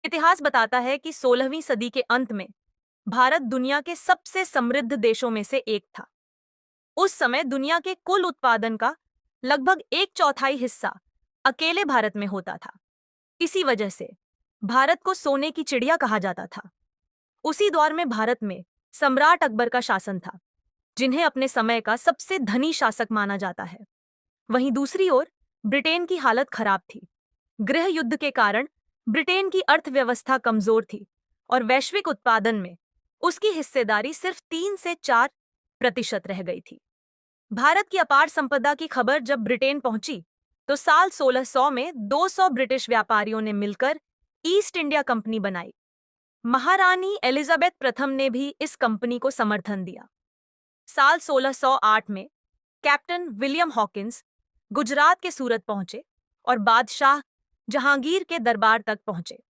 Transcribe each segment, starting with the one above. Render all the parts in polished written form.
इतिहास बताता है कि 16वीं सदी के अंत में भारत दुनिया के सबसे समृद्ध देशों में से एक था। उस समय दुनिया के कुल उत्पादन का लगभग एक चौथाई हिस्सा अकेले भारत में होता था। इसी वजह से भारत को सोने की चिड़िया कहा जाता था। उसी दौर में भारत में सम्राट अकबर का शासन था, जिन्हें अपने समय का सबसे धनी शासक माना जाता है। वहीं दूसरी ओर ब्रिटेन की हालत खराब थी। गृह युद्ध के कारण ब्रिटेन की अर्थव्यवस्था कमजोर थी और वैश्विक उत्पादन में उसकी हिस्सेदारी सिर्फ 3 से 4% रह गई थी। भारत की अपार संपदा की खबर जब ब्रिटेन पहुंची, तो साल 1600 में 200 ब्रिटिश व्यापारियों ने मिलकर ईस्ट इंडिया कंपनी बनाई। महारानी एलिजाबेथ प्रथम ने भी इस कंपनी को समर्थन दिया। साल 1608 में कैप्टन विलियम हॉकिंस गुजरात के सूरत पहुंचे और बादशाह जहांगीर के दरबार तक पहुंचे।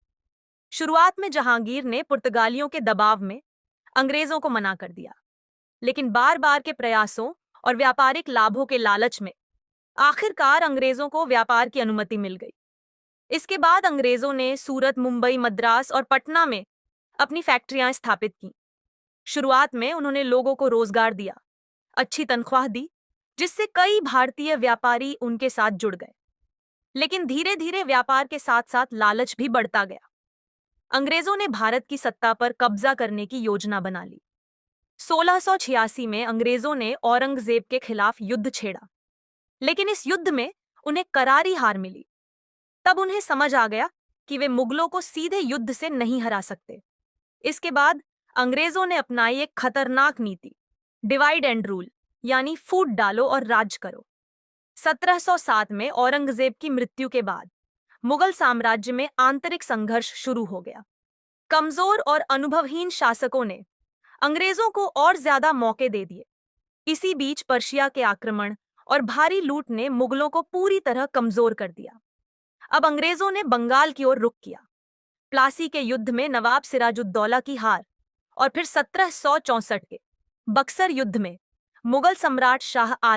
शुरुआत में जहांगीर ने पुर्तगालियों के दबाव में अंग्रेजों को मना कर दिया, लेकिन बार बार के प्रयासों और व्यापारिक लाभों के लालच में आखिरकार अंग्रेजों को व्यापार की अनुमति मिल गई। इसके बाद अंग्रेजों ने सूरत, मुंबई, मद्रास और पटना में अपनी फैक्ट्रियां स्थापित की। शुरुआत में उन्होंने लोगों को रोजगार दिया, अच्छी तनख्वाह दी, जिससे कई भारतीय व्यापारी उनके साथ जुड़ गए। लेकिन धीरे धीरे व्यापार के साथ साथ लालच भी बढ़ता गया। अंग्रेजों ने भारत की सत्ता पर कब्जा करने की योजना बना ली। 1686 में अंग्रेजों ने औरंगजेब के खिलाफ युद्ध छेड़ा, लेकिन इस युद्ध में उन्हें करारी हार मिली। तब उन्हें समझ आ गया कि वे मुगलों को सीधे युद्ध से नहीं हरा सकते। इसके बाद अंग्रेजों ने अपनाई एक खतरनाक नीति, डिवाइड एंड रूल, यानी फूट डालो और राज करो। 1707 में औरंगजेब की मृत्यु के बाद मुगल साम्राज्य में आंतरिक संघर्ष शुरू हो गया। कमजोर और अनुभवहीन शासकों ने अंग्रेजों को और ज्यादा मौके दे दिए। इसी बीच पर्शिया के आक्रमण और भारी लूट ने मुगलों को पूरी तरह कमजोर कर दिया। अब अंग्रेजों ने बंगाल की ओर रुख किया। प्लासी के युद्ध में नवाब सिराजुद्दौला की हार और फिर 1764 के बक्सर युद्ध में मुगल सम्राट शाह आलम